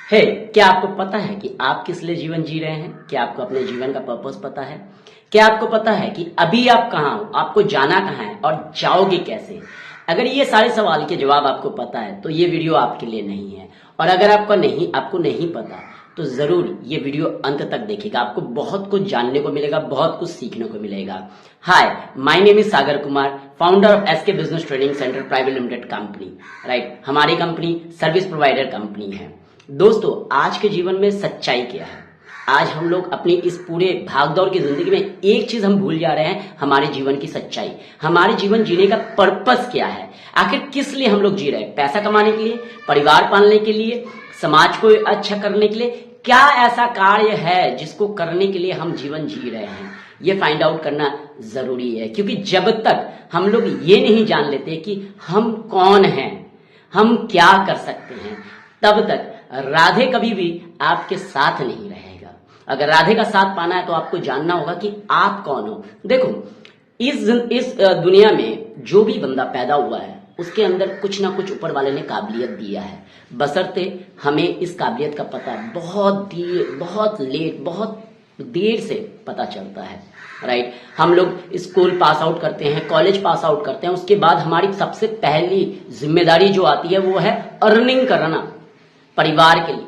क्या आपको पता है कि आप किस लिए जीवन जी रहे हैं? क्या आपको अपने जीवन का पर्पस पता है? क्या आपको पता है कि अभी आप कहाँ हो, आपको जाना कहाँ है और जाओगे कैसे? अगर ये सारे सवाल के जवाब आपको पता है तो ये वीडियो आपके लिए नहीं है। और अगर आपको नहीं पता तो जरूर ये वीडियो अंत तक देखिएगा। आपको बहुत कुछ जानने को मिलेगा, बहुत कुछ सीखने को मिलेगा। Hi, my name is Sagar Kumar, founder of SK business training centre private limited company. Right, हमारी कंपनी सर्विस प्रोवाइडर कंपनी है। दोस्तों, आज के जीवन में सच्चाई क्या है? आज हम लोग अपनी इस पूरे भागदौड़ की जिंदगी में एक चीज हम भूल जा रहे हैं, हमारे जीवन की सच्चाई। हमारे जीवन जीने का पर्पस क्या है? आखिर किस लिए हम लोग जी रहे हैं? पैसा कमाने के लिए, परिवार पालने के लिए, समाज को अच्छा करने के लिए? क्या ऐसा कार्य है जिसको करने के लिए हम जीवन जी रहे हैं? ये फाइंड आउट करना जरूरी है, क्योंकि जब तक हम लोग ये नहीं जान लेते कि हम कौन हैं, हम क्या कर सकते हैं, तब तक राधे कभी भी आपके साथ नहीं रहेगा। अगर राधे का साथ पाना है तो आपको जानना होगा कि आप कौन हो। देखो, इस दुनिया में जो भी बंदा पैदा हुआ है उसके अंदर कुछ ना कुछ ऊपर वाले ने काबिलियत दिया है, बशर्ते हमें इस काबिलियत का पता बहुत देर से पता चलता है। राइट, हम लोग स्कूल पास आउट करते हैं, कॉलेज पास आउट करते हैं, उसके बाद हमारी सबसे पहली जिम्मेदारी जो आती है वो है अर्निंग करना, परिवार के लिए,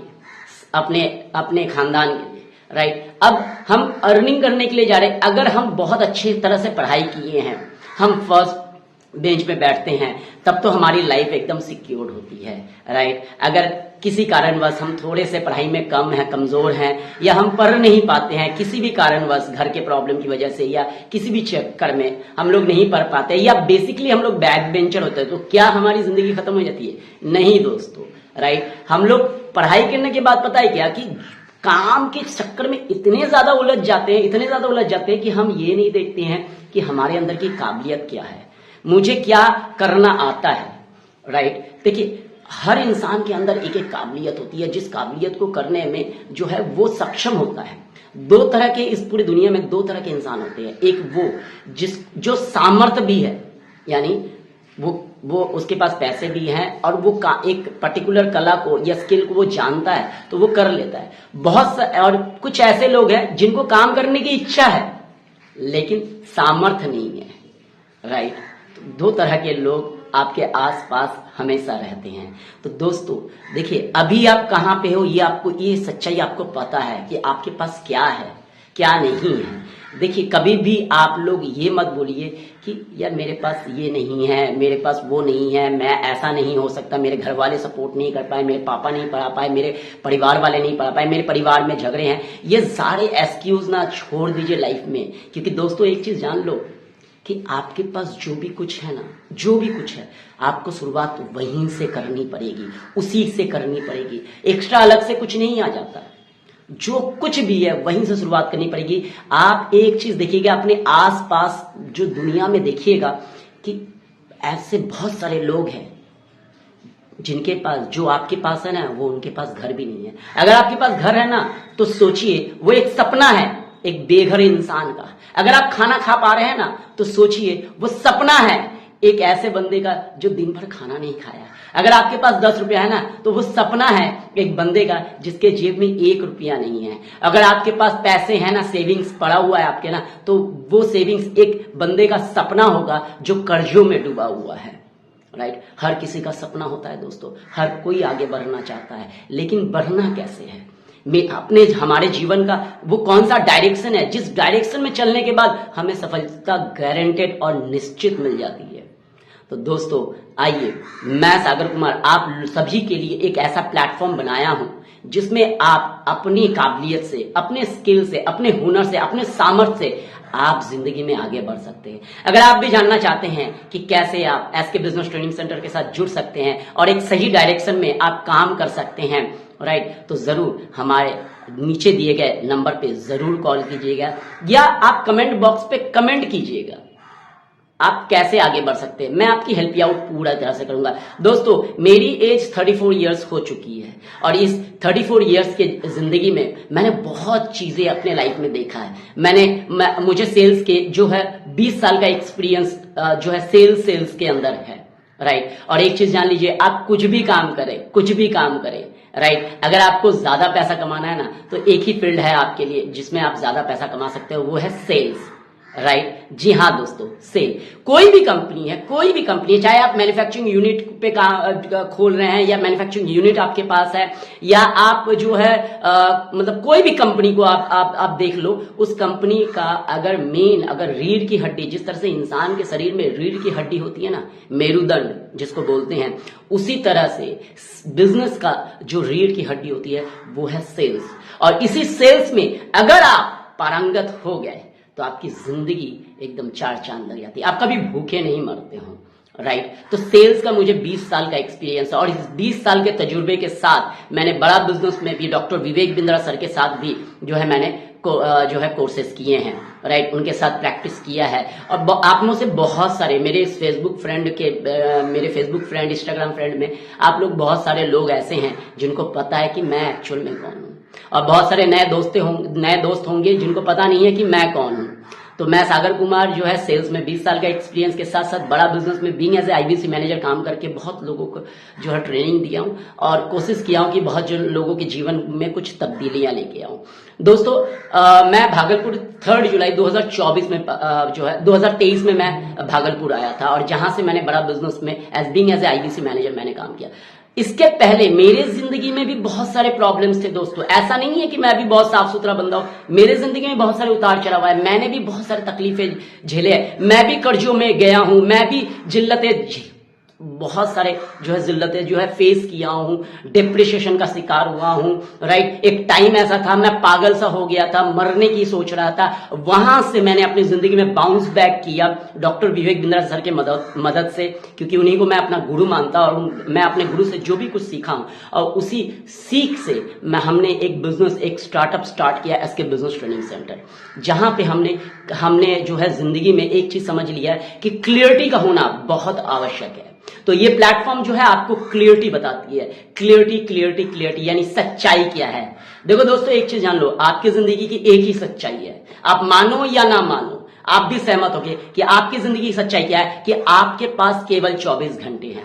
अपने खानदान के लिए। राइट, अब हम अर्निंग करने के लिए जा रहे हैं। अगर हम बहुत अच्छी तरह से पढ़ाई किए हैं, हम फर्स्ट बेंच पे बैठते हैं, तब तो हमारी लाइफ एकदम सिक्योर्ड होती है। राइट, अगर किसी कारणवश हम थोड़े से पढ़ाई में कमजोर हैं, या हम पढ़ नहीं पाते हैं किसी भी कारणवश, घर के प्रॉब्लम की वजह से या किसी भी चक्कर में हम लोग नहीं पढ़ पाते, या बेसिकली हम लोग बैक बेंचर होते हैं, तो क्या हमारी जिंदगी खत्म हो जाती है? नहीं दोस्तों। राइट, हम लोग पढ़ाई करने के बाद पता है क्या कि काम के चक्कर में इतने ज्यादा उलझ जाते हैं कि हम ये नहीं देखते हैं कि हमारे अंदर की काबिलियत क्या है, मुझे क्या करना आता है। राइट, देखिए, हर इंसान के अंदर एक एक काबिलियत होती है, जिस काबिलियत को करने में जो है वो सक्षम होता है। दो तरह के, इस पूरी दुनिया में दो तरह के इंसान होते हैं। एक वो जो सामर्थ्य भी है, यानी वो उसके पास पैसे भी हैं और वो एक पर्टिकुलर कला को या स्किल को वो जानता है तो वो कर लेता है। और कुछ ऐसे लोग हैं जिनको काम करने की इच्छा है लेकिन सामर्थ्य नहीं है। राइट, तो दो तरह के लोग आपके आसपास हमेशा रहते हैं। तो दोस्तों देखिए, अभी आप कहाँ पे हो, ये सच्चाई आपको पता है कि आपके पास क्या है, क्या नहीं है। देखिए, कभी भी आप लोग ये मत बोलिए कि यार मेरे पास ये नहीं है, मेरे पास वो नहीं है, मैं ऐसा नहीं हो सकता, मेरे घर वाले सपोर्ट नहीं कर पाए, मेरे पापा नहीं पढ़ा पाए, मेरे परिवार वाले नहीं पढ़ा पाए, मेरे परिवार में झगड़े हैं। ये सारे एक्सक्यूज ना छोड़ दीजिए लाइफ में, क्योंकि दोस्तों एक चीज जान लो कि आपके पास जो भी कुछ है ना, जो भी कुछ है, आपको शुरुआत वहीं से करनी पड़ेगी, उसी से करनी पड़ेगी। एक्स्ट्रा अलग से कुछ नहीं आ जाता, जो कुछ भी है वहीं से शुरुआत करनी पड़ेगी। आप एक चीज देखिएगा, अपने आसपास जो दुनिया में देखिएगा कि ऐसे बहुत सारे लोग हैं जिनके पास, जो आपके पास है ना, वो उनके पास घर भी नहीं है। अगर आपके पास घर है ना तो सोचिए वो एक सपना है एक बेघर इंसान का। अगर आप खाना खा पा रहे हैं ना तो सोचिए वो सपना है एक ऐसे बंदे का जो दिन भर खाना नहीं खाया। अगर आपके पास 10 रुपया है ना तो वो सपना है एक बंदे का जिसके जेब में 1 रुपया नहीं है। अगर आपके पास पैसे हैं ना, सेविंग्स पड़ा हुआ है आपके ना, तो वो सेविंग्स एक बंदे का सपना होगा जो कर्जों में डूबा हुआ है। राइट, हर किसी का सपना होता है दोस्तों, हर कोई आगे बढ़ना चाहता है, लेकिन बढ़ना कैसे है? हमारे जीवन का वो कौन सा डायरेक्शन है जिस डायरेक्शन में चलने के बाद हमें सफलता गारंटेड और निश्चित मिल जाती है। तो दोस्तों आइए, मैं सागर कुमार आप सभी के लिए एक ऐसा प्लेटफॉर्म बनाया हूं जिसमें आप अपनी काबिलियत से, अपने स्किल से, अपने हुनर से, अपने सामर्थ्य से आप जिंदगी में आगे बढ़ सकते हैं। अगर आप भी जानना चाहते हैं कि कैसे आप एसके बिजनेस ट्रेनिंग सेंटर के साथ जुड़ सकते हैं और एक सही डायरेक्शन में आप काम कर सकते हैं, राइट, तो जरूर हमारे नीचे दिए गए नंबर पे जरूर कॉल कीजिएगा, या आप कमेंट बॉक्स पे कमेंट कीजिएगा आप कैसे आगे बढ़ सकते हैं। मैं आपकी हेल्प आउट पूरा तरह से करूंगा। दोस्तों, मेरी एज 34 इयर्स हो चुकी है और इस 34 इयर्स के जिंदगी में मैंने बहुत चीजें अपने लाइफ में देखा है। मुझे सेल्स के जो है 20 साल का एक्सपीरियंस जो है सेल्स के अंदर है। राइट, और एक चीज जान लीजिए, आप कुछ भी काम करें राइट। अगर आपको ज्यादा पैसा कमाना है ना, तो एक ही फील्ड है आपके लिए जिसमें आप ज्यादा पैसा कमा सकते हो, वो है सेल्स, राइट। जी हाँ दोस्तों, सेल। कोई भी कंपनी है, चाहे आप मैन्युफैक्चरिंग यूनिट पे खोल रहे हैं, या मैन्युफैक्चरिंग यूनिट आपके पास है, या आप जो है मतलब कोई भी कंपनी को आप देख लो, उस कंपनी का अगर रीढ़ की हड्डी, जिस तरह से इंसान के शरीर में रीढ़ की हड्डी होती है ना, मेरुदंड जिसको बोलते हैं, उसी तरह से बिजनेस का जो रीढ़ की हड्डी होती है वो है सेल्स। और इसी सेल्स में अगर आप पारंगत हो गए तो आपकी जिंदगी एकदम चार चांद लग जाती है, आप कभी भूखे नहीं मरते हो, राइट। तो सेल्स का मुझे 20 साल का एक्सपीरियंस है, और इस 20 साल के तजुर्बे के साथ मैंने बड़ा बिजनेस में भी डॉक्टर विवेक बिंद्रा सर के साथ भी जो है मैंने जो है कोर्सेज किए हैं, राइट। उनके साथ प्रैक्टिस किया है। और आप में से बहुत सारे मेरे फेसबुक फ्रेंड, इंस्टाग्राम फ्रेंड में आप लोग बहुत सारे लोग ऐसे हैं जिनको पता है कि मैं एक्चुअल में कौन हूं, और बहुत सारे नए दोस्त होंगे जिनको पता नहीं है कि मैं कौन हूं। तो मैं सागर कुमार जो है सेल्स में 20 साल का एक्सपीरियंस के साथ साथ बड़ा बिजनेस में being as a IBC manager काम करके बहुत लोगों को जो है ट्रेनिंग दिया हूं, और कोशिश किया हूं कि बहुत जो लोगों के जीवन में कुछ तब्दीलियां लेके आऊं। दोस्तों मैं भागलपुर 3 जुलाई 2024 में जो है 2023 में मैं भागलपुर आया था, और जहां से मैंने बड़ा बिजनेस में being as a IBC manager मैंने काम किया। इसके पहले मेरे जिंदगी में भी बहुत सारे प्रॉब्लम्स थे दोस्तों। ऐसा नहीं है कि मैं भी बहुत साफ सुथरा बंदा हूं, मेरे जिंदगी में बहुत सारे उतार चढ़ाव है, मैंने भी बहुत सारे तकलीफें झेले हैं, मैं भी कर्जों में गया हूं, मैं भी बहुत सारे जो है जिल्लतें जो है फेस किया हूं, डिप्रेशन का शिकार हुआ हूं, राइट। एक टाइम ऐसा था मैं पागल सा हो गया था, मरने की सोच रहा था, वहां से मैंने अपनी जिंदगी में बाउंस बैक किया डॉक्टर विवेक बिंद्रा सर के मदद से, क्योंकि उन्हीं को मैं अपना गुरु मानता, और मैं अपने गुरु से जो भी कुछ सीखा हूं, और उसी सीख से हमने एक स्टार्टअप स्टार्ट किया, SK बिजनेस ट्रेनिंग सेंटर, जहां पे हमने जो है जिंदगी में एक चीज समझ लिया है कि क्लियरिटी का होना बहुत आवश्यक है। तो ये प्लेटफॉर्म जो है आपको क्लियरिटी बताती है, क्लियरिटी यानी सच्चाई क्या है। देखो दोस्तों, एक चीज जान लो, आपकी जिंदगी की एक ही सच्चाई है, आप मानो या ना मानो, आप भी सहमत होगे कि आपकी जिंदगी की सच्चाई क्या है, कि आपके पास केवल 24 घंटे हैं।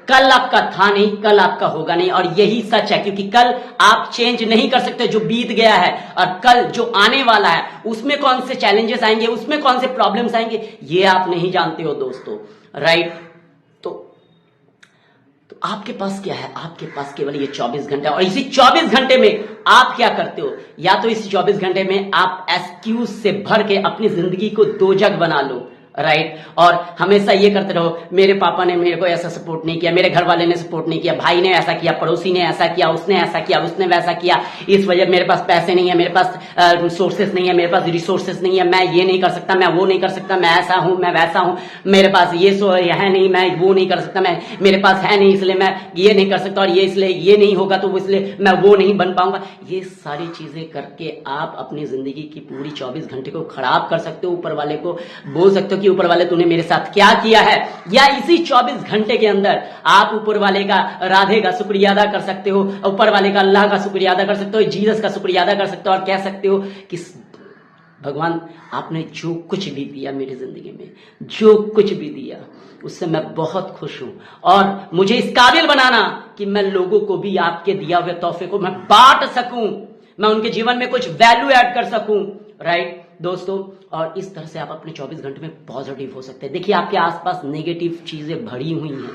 कल आपका था नहीं, कल आपका होगा नहीं, और यही सच है, क्योंकि कल आप चेंज नहीं कर सकते जो बीत गया है, और कल जो आने वाला है उसमें कौन से चैलेंजेस आएंगे, उसमें कौन से प्रॉब्लम्स आएंगे, ये आप नहीं जानते हो दोस्तों, राइट। तो आपके पास क्या है, आपके पास केवल ये 24 घंटे, और इसी 24 घंटे में आप क्या करते हो, या तो इस 24 घंटे में आप एक्सक्यूज से भर के अपनी जिंदगी को दोजख बना लो, राइट। और हमेशा ये करते रहो, मेरे पापा ने मेरे को ऐसा सपोर्ट नहीं किया, मेरे घर वाले ने सपोर्ट नहीं किया, भाई ने ऐसा किया, पड़ोसी ने ऐसा किया, उसने ऐसा किया, उसने वैसा किया, इस वजह मेरे पास पैसे नहीं है, मेरे पास सोर्सेस नहीं है, मेरे पास रिसोर्सेस नहीं है, मैं ये नहीं कर सकता, मैं वो नहीं कर सकता, मैं ऐसा हूं, मैं वैसा हूं, मेरे पास ये है नहीं, मैं वो नहीं कर सकता, मैं मेरे पास है नहीं इसलिए मैं ये नहीं कर सकता, और ये इसलिए ये नहीं होगा तो इसलिए मैं वो नहीं बन पाऊंगा। ये सारी चीजें करके आप अपनी जिंदगी की पूरी 24 घंटे को खराब कर सकते हो। ऊपर वाले को बोल सकते हो कि ऊपर वाले तूने मेरे साथ क्या किया है, या इसी 24 घंटे के अंदर आप ऊपर वाले का, राधे का शुक्रिया अदा कर सकते हो, ऊपर वाले का अल्लाह का शुक्रिया अदा कर सकते हो, जीसस का शुक्रिया अदा कर सकते हो, और कह सकते हो कि भगवान आपने जो कुछ भी दिया मेरी जिंदगी में, जो कुछ भी दिया उससे मैं बहुत खुश हूं, और मुझे इस काबिल बनाना कि मैं लोगों को भी आपके दिया हुए तोहफे को मैं बांट सकूं, मैं उनके जीवन में कुछ वैल्यू ऐड कर सकूं, राइट दोस्तों। और इस तरह से आप अपने 24 घंटे में पॉजिटिव हो सकते हैं। देखिए, आपके आसपास नेगेटिव चीजें भरी हुई हैं,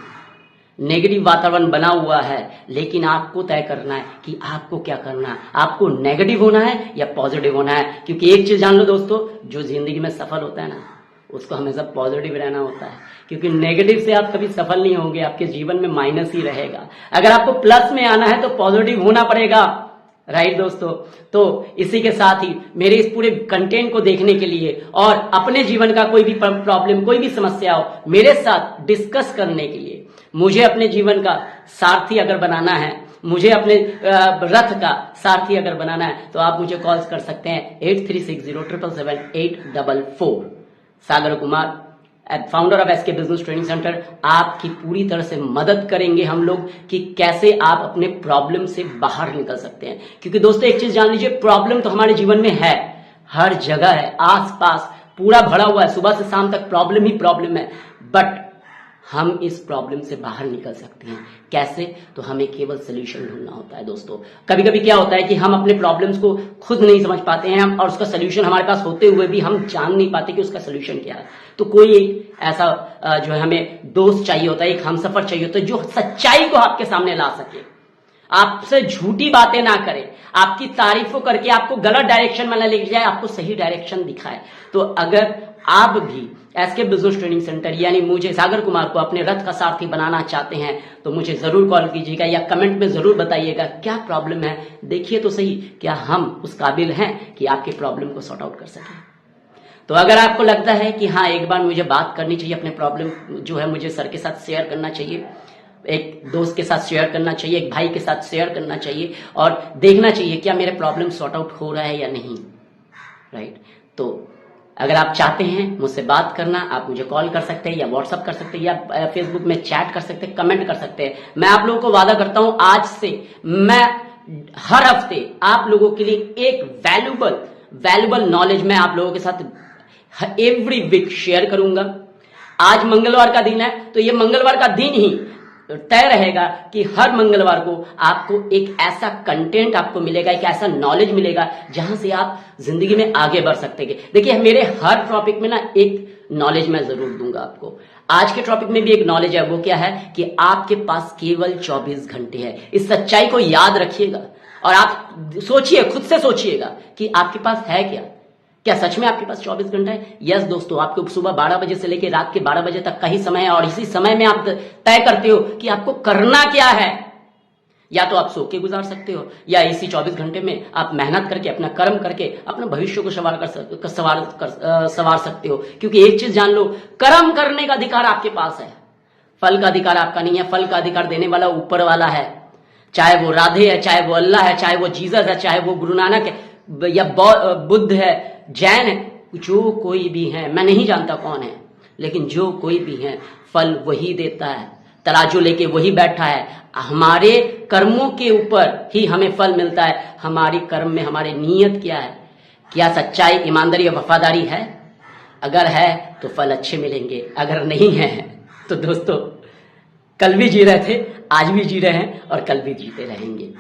नेगेटिव वातावरण बना हुआ है, लेकिन आपको तय करना है कि आपको क्या करना है, आपको नेगेटिव होना है या पॉजिटिव होना है। क्योंकि एक चीज जान लो दोस्तों, जो जिंदगी में सफल होता है ना, उसको हमेशा पॉजिटिव रहना होता है, क्योंकि नेगेटिव से आप कभी सफल नहीं होंगे, आपके जीवन में माइनस ही रहेगा। अगर आपको प्लस में आना है तो पॉजिटिव होना पड़ेगा, राइट दोस्तों। तो इसी के साथ ही मेरे इस पूरे कंटेंट को देखने के लिए, और अपने जीवन का कोई भी प्रॉब्लम, कोई भी समस्या हो, मेरे साथ डिस्कस करने के लिए, मुझे अपने जीवन का सारथी अगर बनाना है, मुझे अपने रथ का सारथी अगर बनाना है, तो आप मुझे कॉल कर सकते हैं 8360777844। Sagar Kumar, founder of SK business training centre, आपकी पूरी तरह से मदद करेंगे हम लोग कि कैसे आप अपने प्रॉब्लम से बाहर निकल सकते हैं। क्योंकि दोस्तों एक चीज जान लीजिए, प्रॉब्लम तो हमारे जीवन में है, हर जगह है, आसपास पूरा भरा हुआ है, सुबह से शाम तक प्रॉब्लम ही प्रॉब्लम है, बट हम इस प्रॉब्लम से बाहर निकल सकते हैं। कैसे? तो हमें केवल सोल्यूशन ढूंढना होता है दोस्तों। कभी कभी क्या होता है कि हम अपने प्रॉब्लम्स को खुद नहीं समझ पाते हैं और उसका सोल्यूशन हमारे पास होते हुए भी हम जान नहीं पाते कि उसका सोल्यूशन क्या है। तो कोई एक ऐसा जो है हमें दोस्त चाहिए होता है, एक हमसफर चाहिए होता है जो सच्चाई को आपके सामने ला सके, आपसे झूठी बातें ना करे, आपकी तारीफों करके आपको गलत डायरेक्शन में ना ले जाए, आपको सही डायरेक्शन दिखाए। तो अगर आप भी एसके बिजनेस ट्रेनिंग सेंटर यानी मुझे सागर कुमार को अपने रथ का सारथी बनाना चाहते हैं तो मुझे जरूर कॉल कीजिएगा या कमेंट में जरूर बताइएगा क्या प्रॉब्लम है। देखिए तो सही क्या हम उस काबिल हैं कि आपके प्रॉब्लम को सॉर्ट आउट कर सकें। तो अगर आपको लगता है कि हाँ एक बार मुझे बात करनी चाहिए, अपने प्रॉब्लम जो है मुझे सर के साथ शेयर करना चाहिए, एक दोस्त के साथ शेयर करना चाहिए, एक भाई के साथ शेयर करना चाहिए और देखना चाहिए क्या मेरे प्रॉब्लम सॉर्ट आउट हो रहा है या नहीं, राइट। तो अगर आप चाहते हैं मुझसे बात करना, आप मुझे कॉल कर सकते हैं या व्हाट्सअप कर सकते हैं या फेसबुक में चैट कर सकते हैं, कमेंट कर सकते हैं। मैं आप लोगों को वादा करता हूं आज से मैं हर हफ्ते आप लोगों के लिए एक वैल्यूबल नॉलेज मैं आप लोगों के साथ एवरी वीक शेयर करूंगा। आज मंगलवार का दिन है तो ये मंगलवार का दिन ही तय रहेगा कि हर मंगलवार को आपको एक ऐसा कंटेंट आपको मिलेगा, एक ऐसा नॉलेज मिलेगा जहां से आप जिंदगी में आगे बढ़ सकते हैं। देखिए मेरे हर टॉपिक में ना एक नॉलेज मैं जरूर दूंगा आपको। आज के टॉपिक में भी एक नॉलेज है, वो क्या है कि आपके पास केवल 24 घंटे है। इस सच्चाई को याद रखिएगा और आप सोचिए, खुद से सोचिएगा कि आपके पास है क्या सच में आपके पास 24 घंटे है? यस दोस्तों, आपको सुबह 12 बजे से लेकर रात के 12 बजे तक का ही समय है और इसी समय में आप तय करते हो कि आपको करना क्या है। या तो आप सो के गुजार सकते हो या इसी 24 घंटे में आप मेहनत करके अपना कर्म करके अपने भविष्य को सवार सकते हो। क्योंकि एक चीज जान लो, कर्म करने का अधिकार आपके पास है, फल का अधिकार आपका नहीं है। फल का अधिकार देने वाला ऊपर वाला है, चाहे वो राधे है, चाहे वो अल्लाह है, चाहे वो जीसस है, चाहे वो गुरु नानक है या बुद्ध है, जैन है, जो कोई भी है, मैं नहीं जानता कौन है, लेकिन जो कोई भी है फल वही देता है, तराजू लेके वही बैठा है। हमारे कर्मों के ऊपर ही हमें फल मिलता है। हमारी कर्म में हमारी नीयत क्या है, क्या सच्चाई, ईमानदारी और वफादारी है? अगर है तो फल अच्छे मिलेंगे, अगर नहीं है तो दोस्तों कल भी जी रहे थे, आज भी जी रहे हैं और कल भी जीते रहेंगे,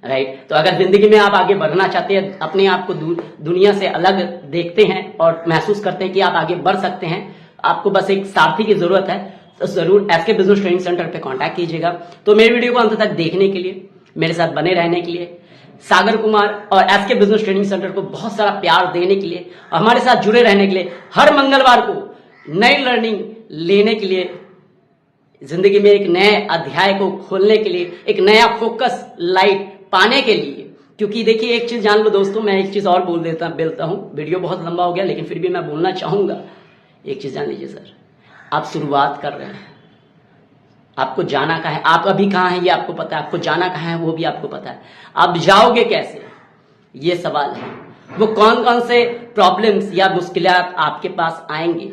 राइट। तो अगर जिंदगी में आप आगे बढ़ना चाहते हैं, अपने आप को दुनिया से अलग देखते हैं और महसूस करते हैं कि आप आगे बढ़ सकते हैं, आपको बस एक सारथी की जरूरत है, तो जरूर एसके बिजनेस ट्रेनिंग सेंटर पे कांटेक्ट कीजिएगा। तो मेरे वीडियो को अंत तक देखने के लिए, मेरे साथ बने रहने के लिए, सागर कुमार और एसके बिजनेस ट्रेनिंग सेंटर को बहुत सारा प्यार देने के लिए, हमारे साथ जुड़े रहने के लिए, हर मंगलवार को नई लर्निंग लेने के लिए, जिंदगी में एक नए अध्याय को खोलने के लिए, एक नया फोकस लाइट पाने के लिए। क्योंकि देखिए एक चीज जान लो दोस्तों, मैं एक चीज और बोलता हूं, वीडियो बहुत लंबा हो गया लेकिन फिर भी मैं बोलना चाहूंगा। एक चीज जान लीजिए सर, आप शुरुआत कर रहे हैं, आपको जाना कहाँ है, आप अभी कहाँ हैं ये आपको पता है, आपको जाना कहाँ है वो भी आपको पता है, आप जाओगे कैसे ये सवाल है। वो कौन कौन से प्रॉब्लम्स या मुश्किलात आपके पास आएंगे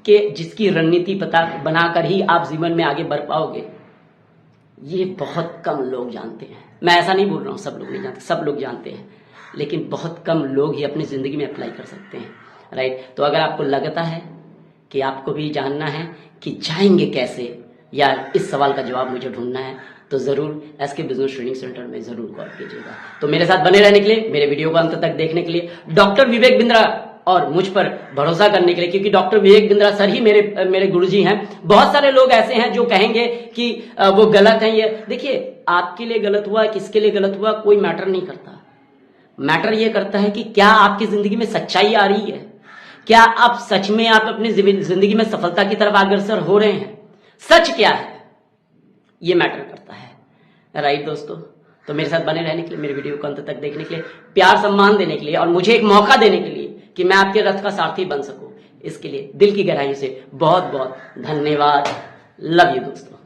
जिसकी रणनीति पता बनाकर ही आप जीवन में आगे बढ़ पाओगे, ये बहुत कम लोग जानते हैं। मैं ऐसा नहीं बोल रहा हूं सब लोग नहीं जानते, सब लोग जानते हैं, लेकिन बहुत कम लोग ही अपनी जिंदगी में अप्लाई कर सकते हैं, राइट। तो अगर आपको लगता है कि आपको भी जानना है कि जाएंगे कैसे या इस सवाल का जवाब मुझे ढूंढना है, तो जरूर एसके बिजनेस ट्रेनिंग सेंटर में जरूर कॉल कीजिएगा। तो मेरे साथ बने रहने के लिए, मेरे वीडियो को अंत तक देखने के लिए, डॉक्टर विवेक बिंद्रा और मुझ पर भरोसा करने के लिए, क्योंकि डॉक्टर विवेक बिंद्रा सर ही मेरे गुरुजी हैं। बहुत सारे लोग ऐसे हैं जो कहेंगे कि वो गलत है। ये देखिए, आपके लिए गलत हुआ, किसके लिए गलत हुआ, कोई मैटर नहीं करता। मैटर ये करता है कि क्या आपकी जिंदगी में सच्चाई आ रही है, क्या आप सच में आप अपनी जिंदगी में सफलता की तरफ अग्रसर हो रहे हैं, सच क्या है, ये मैटर करता है, राइट दोस्तों। तो मेरे साथ बने रहने के लिए, मेरे वीडियो को अंत तक देखने के लिए, प्यार सम्मान देने के लिए और मुझे एक मौका देने के लिए कि मैं आपके रथ का सारथी बन सकूं, इसके लिए दिल की गहराई से बहुत बहुत धन्यवाद। लव यू दोस्तों।